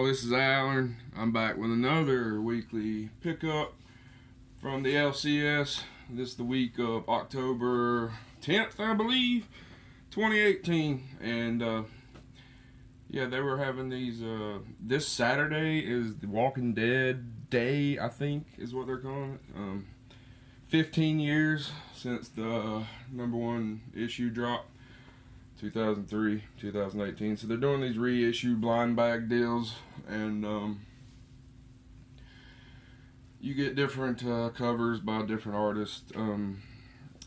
this is Alan. I'm back with another weekly pickup from the LCS. This is the week of October 10th, I believe, 2018. And yeah, they were having these, this Saturday is the Walking Dead Day, I think is what they're calling it. 15 years since the #1 issue dropped. 2003, 2018. So they're doing these reissue blind bag deals, and you get different covers by different artists,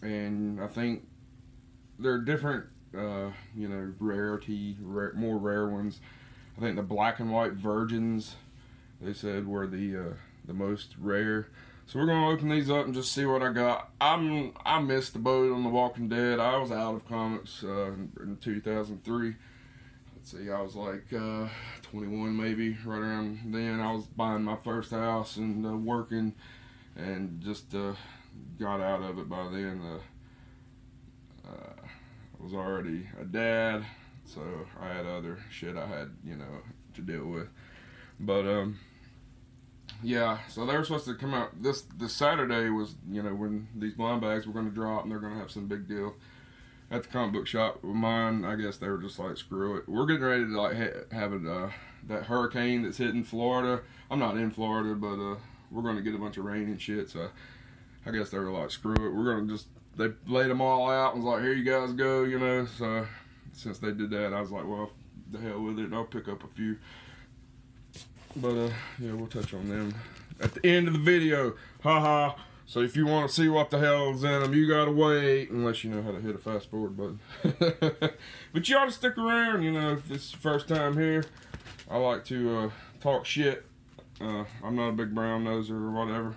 and I think they're different, you know, more rare ones. I think the black and white virgins, they said, were the most rare. So we're gonna open these up and just see what I got. I missed the boat on The Walking Dead. I was out of comics in 2003. Let's see, I was like 21 maybe, right around then. I was buying my first house and working, and just got out of it by then. I was already a dad, so I had other shit I had, you know, to deal with. But yeah, so they were supposed to come out this Saturday, was, you know, when these blind bags were going to drop, and they're going to have some big deal at the comic book shop. With mine, I guess they were just like, screw it. We're getting ready to like have it, that hurricane that's hitting Florida. I'm not in Florida, but we're going to get a bunch of rain and shit. So I guess they were like, screw it. We're going to just, they laid them all out and was like, here you guys go, you know. So since they did that, I was like, well, the hell with it. I'll pick up a few. But yeah, we'll touch on them at the end of the video. Haha. So if you want to see what the hell's in them, you gotta wait, unless you know how to hit a fast forward button. But you ought to stick around, you know, if this is your first time here. I like to talk shit. I'm not a big brown noser or whatever.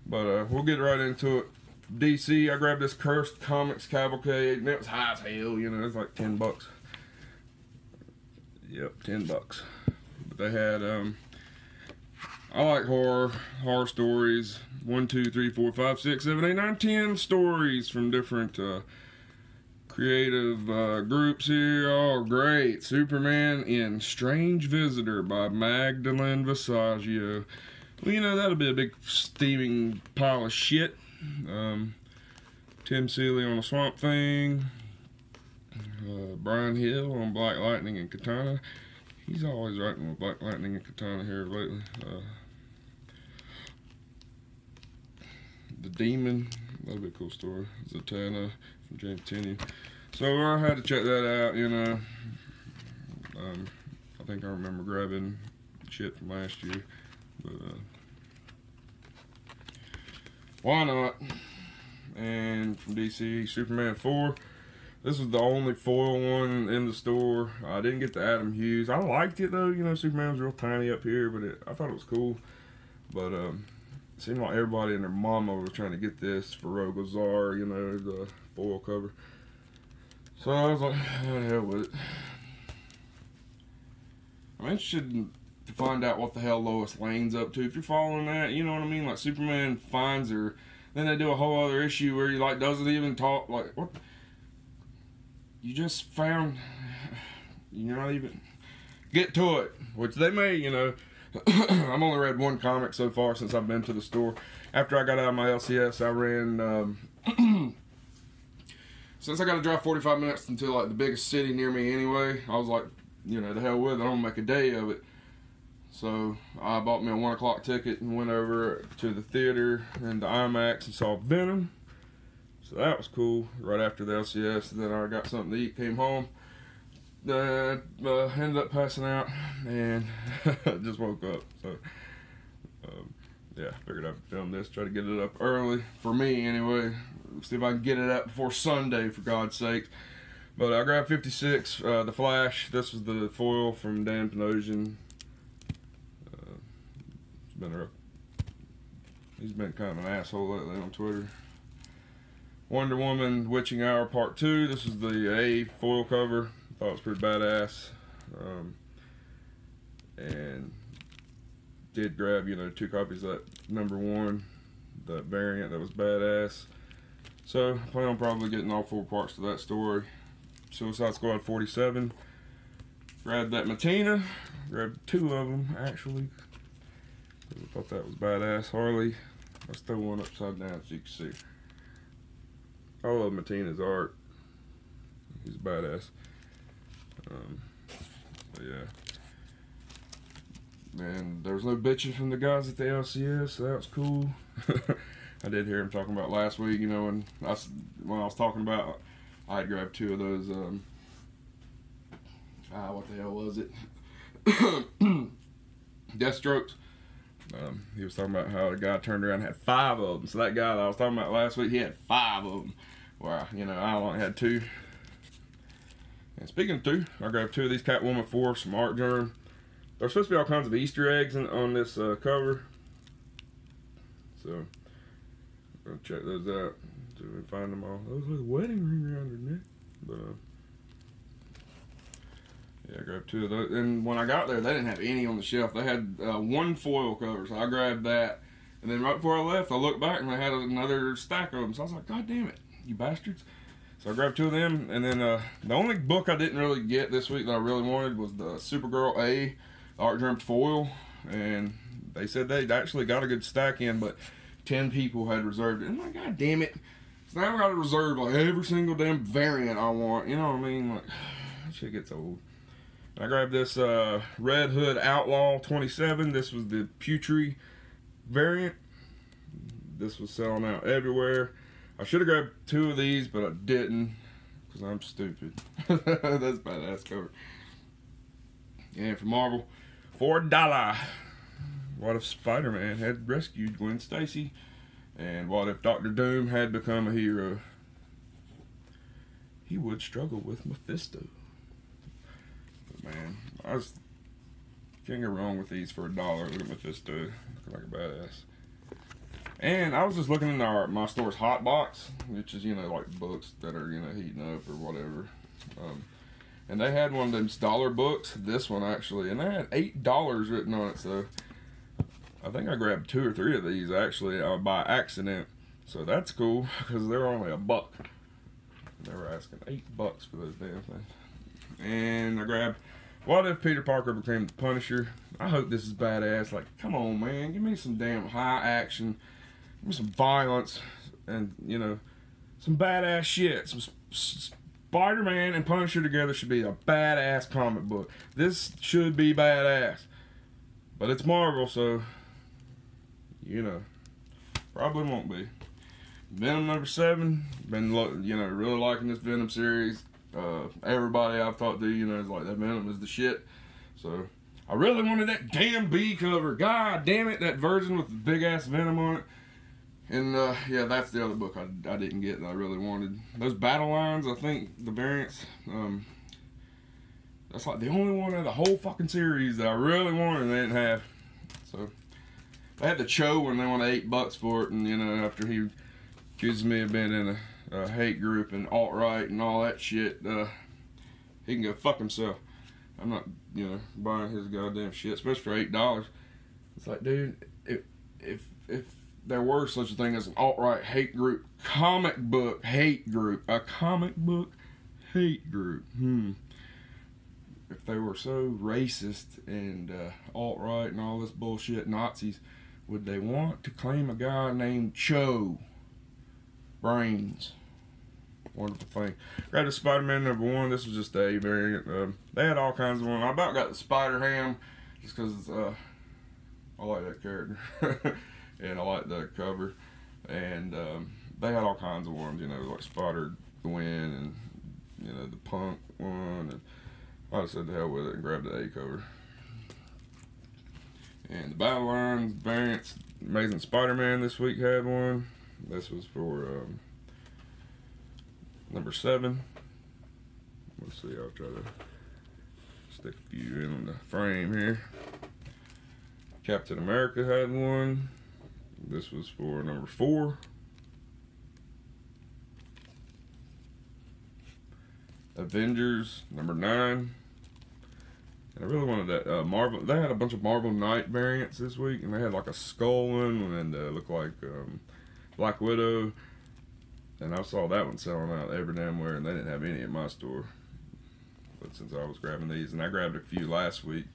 But we'll get right into it. DC, I grabbed this Cursed Comics Cavalcade, and it was high as hell, you know, it's like 10 bucks. Yep, 10 bucks. But they had, I like horror stories. 1, 2, 3, 4, 5, 6, 7, 8, 9, 10 stories from different creative groups here. Oh, great. Superman in Strange Visitor by Magdalene Visaggio. Well, you know, that'll be a big steaming pile of shit. Tim Seeley on a Swamp Thing. Brian Hill on Black Lightning and Katana. He's always writing with Black Lightning and Katana here lately. The Demon, that'll be a cool story. Zatanna from James Tynion. So I had to check that out, you know. I think I remember grabbing shit from last year, but why not? And from DC, Superman 4. This was the only foil one in the store. I didn't get the Adam Hughes. I liked it though, you know, Superman was real tiny up here, but I thought it was cool. But it seemed like everybody and their mama was trying to get this for Rogozar, you know, the foil cover. So I was like, oh, the hell with it. I'm interested to find out what the hell Lois Lane's up to. If you're following that, you know what I mean? Like, Superman finds her, then they do a whole other issue where he like doesn't even talk. Like, what? You just found, you're not even, get to it, which they may, you know. I've only read one comic so far since I've been to the store. After I got out of my LCS, I ran, since I got to drive 45 minutes into like the biggest city near me anyway, I was like, you know, the hell with it, I'm gonna make a day of it. So I bought me a 1 o'clock ticket and went over to the theater and the IMAX and saw Venom. So that was cool. Right after the LCS, and then I got something to eat, came home, ended up passing out, and just woke up. So yeah, figured I'd film this, try to get it up early, for me anyway. See if I can get it up before Sunday, for God's sake. But I grabbed 56, The Flash. This was the foil from Dan Panosian. He's been kind of an asshole lately on Twitter. Wonder Woman Witching Hour Part 2. This is the A foil cover. Thought it was pretty badass. And did grab, you know, 2 copies of that #1, that variant that was badass. So I plan on probably getting all 4 parts to that story. Suicide Squad 47. Grabbed that Matina. Grabbed 2 of them, actually. I thought that was badass. Harley. Let's throw one upside down so you can see. I love Matina's art. He's badass. But yeah. And there's no bitching from the guys at the LCS, so that was cool. I did hear him talking about last week, you know, when I was talking about, I had grabbed 2 of those, what the hell was it? Deathstrokes. He was talking about how the guy turned around and had 5 of them. So that guy that I was talking about last week, he had 5 of them. Where, you know, I only had 2. And speaking of 2, I grabbed 2 of these Catwoman 4s from Art Germ. There's supposed to be all kinds of Easter eggs on this cover. So, I'll check those out. See if we can find them all. Those look wedding ring around her neck. But, yeah, I grabbed 2 of those. And when I got there, they didn't have any on the shelf. They had 1 foil cover, so I grabbed that. And then right before I left, I looked back and they had another stack of them. So I was like, God damn it, you bastards. So I grabbed 2 of them. And then the only book I didn't really get this week that I really wanted was the Supergirl A, Art Germ foil. And they said they'd actually got a good stack in, but 10 people had reserved it. And I'm like, God damn it. So now I got to reserve like every single damn variant I want. You know what I mean? Like, that shit gets old. I grabbed this Red Hood Outlaw 27. This was the Putri variant. This was selling out everywhere. I should have grabbed 2 of these, but I didn't because I'm stupid. That's badass cover. And for Marvel, for $1. What if Spider-Man had rescued Gwen Stacy? And what if Doctor Doom had become a hero? He would struggle with Mephisto. Man, I just can't go wrong with these for $1. Look at Mephisto, looking like a badass. And I was just looking in my store's hot box, which is, you know, like books that are, you know, heating up or whatever. And they had one of them dollar books, this one actually, and they had $8 written on it. So I think I grabbed 2 or 3 of these actually by accident. So that's cool because they were only $1. They were asking $8 for those damn things. And I grabbed What If Peter Parker Became the Punisher. I hope this is badass. Like, come on, man. Give me some damn high action. Give me some violence. And, you know, some badass shit. Some Spider-Man and Punisher together should be a badass comic book. This should be badass. But it's Marvel, so, you know, probably won't be. Venom number 7. Been, you know, really liking this Venom series. Everybody I've talked to, you know, is like, that Venom is the shit. So I really wanted that damn B cover. God damn it, that version with the big ass Venom on it. And yeah, that's the other book I didn't get that I really wanted. Those battle lines, I think the variants, that's like the only one of the whole fucking series that I really wanted and they didn't have. So I had the Cho when they wanted $8 for it, and you know, after he accuses me of being in a hate group and alt-right and all that shit, he can go fuck himself. I'm not, you know, buying his goddamn shit, especially for $8. It's like, dude, if there were such a thing as an alt-right hate group, comic book hate group, a comic book hate group, if they were so racist and alt-right and all this bullshit, Nazis, would they want to claim a guy named Cho? Brains. Wonderful thing. Grabbed the Spider-Man number 1. This was just a variant. They had all kinds of them. I about got the Spider-Ham just because I like that character. And I like the cover. And they had all kinds of ones, you know, like Spider-Gwen and, you know, the Punk one. And I just said the hell with it and grabbed the A cover. And the Battle Lines variants. Amazing Spider-Man this week had one. This was for number 7. Let's see, I'll try to stick a few in the frame here. Captain America had one. This was for number 4. Avengers, number 9. And I really wanted that Marvel. They had a bunch of Marvel Knight variants this week, and they had like a skull one, and looked like Black Widow, and I saw that one selling out every damn where, and they didn't have any at my store. since I was grabbing these, and I grabbed a few last week.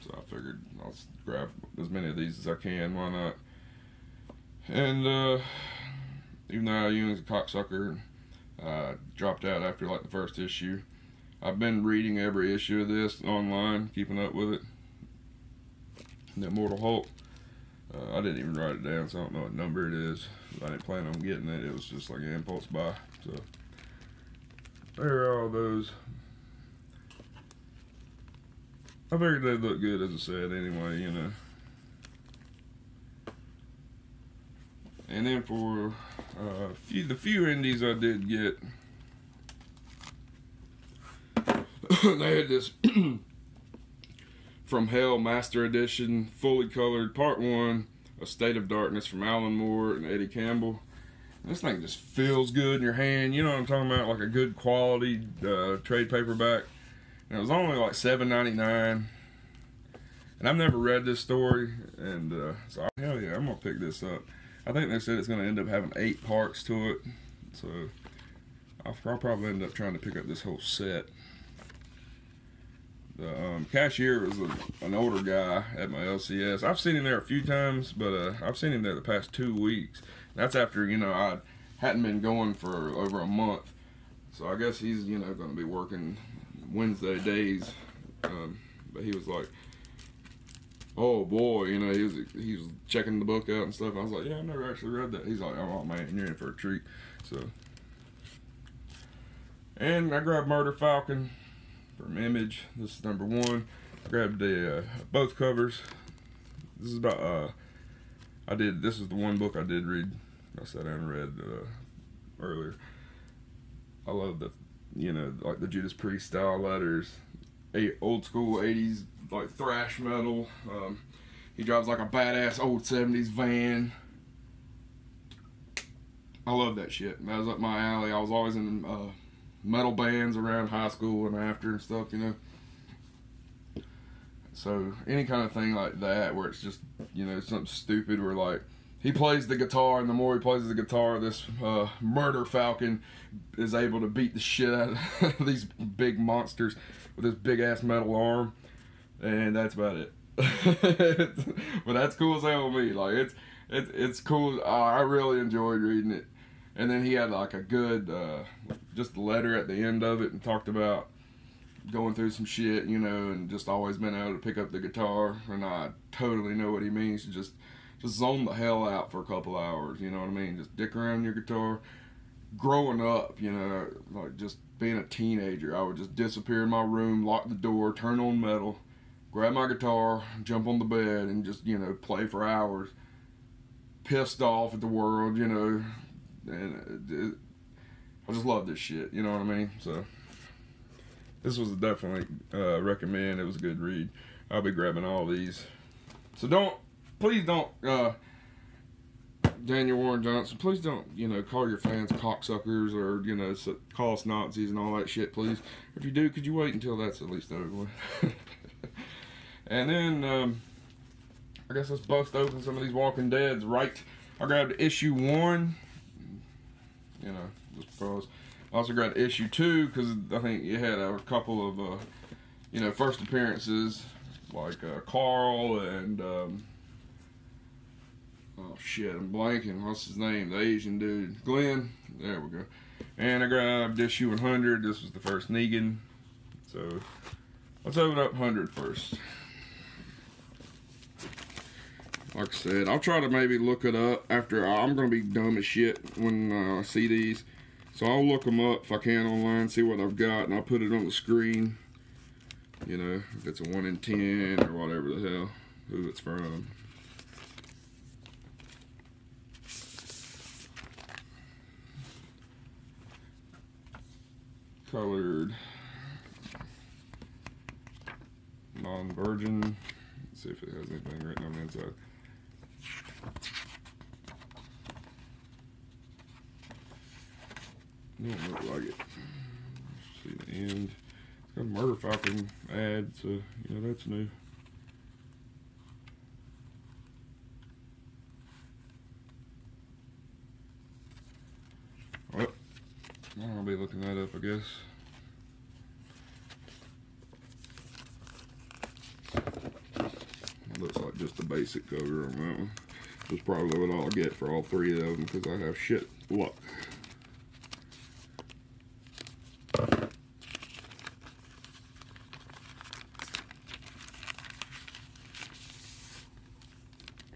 So I figured I'll grab as many of these as I can. Why not? And even though I was a cocksucker, dropped out after like the first issue. I've been reading every issue of this online, keeping up with it. The Immortal Hulk. I didn't even write it down, so I don't know what number it is. I didn't plan on getting it. It was just like an impulse buy. So there are all those. I figured they'd look good, as I said, anyway, you know. And then for the few indies I did get, they had this From Hell Master Edition, fully colored, Part 1, A State of Darkness from Alan Moore and Eddie Campbell. And this thing just feels good in your hand. You know what I'm talking about? Like a good quality trade paperback. And it was only like $7.99. And I've never read this story. And so, hell yeah, I'm going to pick this up. I think they said it's going to end up having 8 parts to it. So I'll probably end up trying to pick up this whole set. The cashier was an older guy at my LCS. I've seen him there a few times, but I've seen him there the past 2 weeks. That's after, you know, I hadn't been going for over a month. So I guess he's, you know, going to be working Wednesday days. But he was like, oh boy, you know, he was checking the book out and stuff. And I was like, yeah, I've never actually read that. He's like, oh man, you're in for a treat. So, and I grabbed Murder Falcon from Image. This is number 1. I grabbed both covers. This is about this is the one book I did read. I sat down and read earlier. I love the, you know, like the Judas Priest style letters, old school 80s like thrash metal. He drives like a badass old 70s van. I love that shit. That was up my alley. I was always in metal bands around high school and after and stuff, you know. So any kind of thing like that where it's just, you know, something stupid where like he plays the guitar, and the more he plays the guitar, this Murder Falcon is able to beat the shit out of these big monsters with this big ass metal arm, and that's about it. But that's cool as hell with me. Like it's cool. I really enjoyed reading it. And then he had like a good, just a letter at the end of it, and talked about going through some shit, you know, and just always been able to pick up the guitar. And I totally know what he means. Just zone the hell out for a couple hours, you know what I mean? Just dick around your guitar. Growing up, you know, like just being a teenager, I would just disappear in my room, lock the door, turn on metal, grab my guitar, jump on the bed, and just, you know, play for hours. Pissed off at the world, you know. And I just love this shit, you know what I mean? So this was definitely recommend. It was a good read. I'll be grabbing all these. So please don't, Daniel Warren Johnson, please don't, you know, call your fans cocksuckers or, you know, call us Nazis and all that shit, please. If you do, could you wait until that's at least over with? And then I guess let's bust open some of these Walking Deads. Right, I grabbed issue 1. You know, just because. I also grabbed issue 2 because I think you had a couple of, you know, first appearances like Carl and oh shit, I'm blanking. What's his name? The Asian dude, Glenn. There we go. And I grabbed issue 100. This was the first Negan. So let's open up 100 first. Like I said, I'll try to maybe look it up after. I'm going to be dumb as shit when I see these. So I'll look them up if I can online, see what I've got, and I'll put it on the screen. You know, if it's a 1 in 10 or whatever the hell, who it's from. Colored. Non-virgin. Let's see if it has anything written on the inside. Don't look like it. See the end. It's got a Murder Falcon ad, so you know that's new. Well, I'll be looking that up, I guess. looks like just the basic cover on that one. Which is probably what I'll get for all three of them because I have shit luck.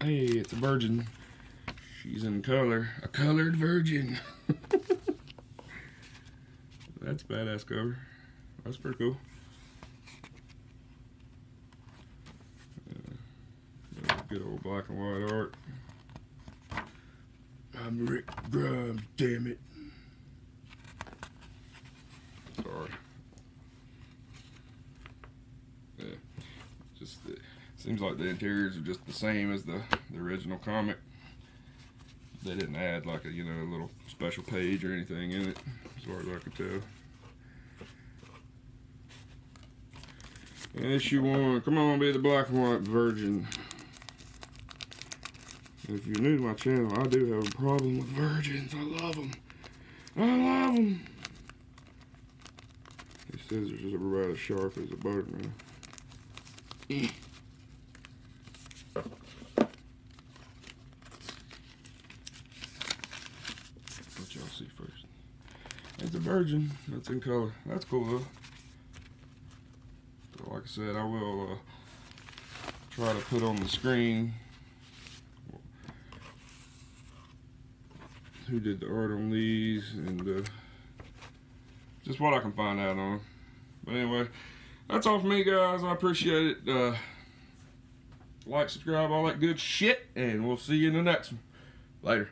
Hey, it's a virgin. She's in color. A colored virgin. That's a badass cover. That's pretty cool. Good old black and white art. I'm Rick Grimes, damn it. Sorry. Yeah. Just seems like the interiors are just the same as the original comic. They didn't add like a a little special page or anything in it, as far as I can tell. Issue 1, come on, be the black and white virgin. If you're new to my channel, I do have a problem with virgins. I love them. I love them. These scissors are about as sharp as a butter knife. Let y'all see first. It's a virgin. That's in color. That's cool though. So like I said, I will try to put on the screen who did the art on these and just what I can find out on. But anyway, that's all for me, guys. I appreciate it. Like, subscribe, all that good shit, and we'll see you in the next one. Later.